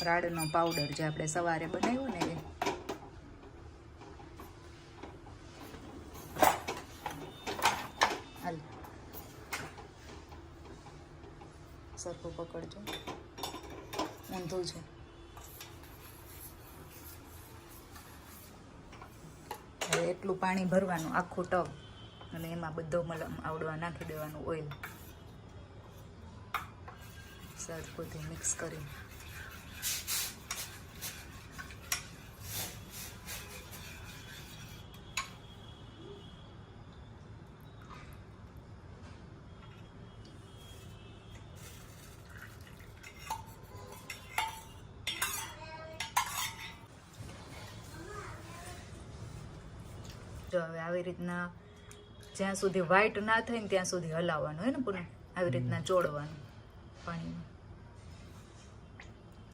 રાડનો powder જે આપણે સવારે બનાવ્યો ને એ. હાલ સરખું પકડજો, ઊંધું છે. હવે એટલું પાણી ભરવાનું આખું ટબ, અને એમાં બધો મલમ આવડવા નાખી દેવાનું ઓઇલ. સરખુંથી મિક્સ કરી જો હવે આવી રીતના જ્યાં સુધી વ્હાઈટ ના થાય ને ત્યાં સુધી હલાવવાનું હોય ને પૂરું આવી રીતના ચોળવાનું પાણીમાં.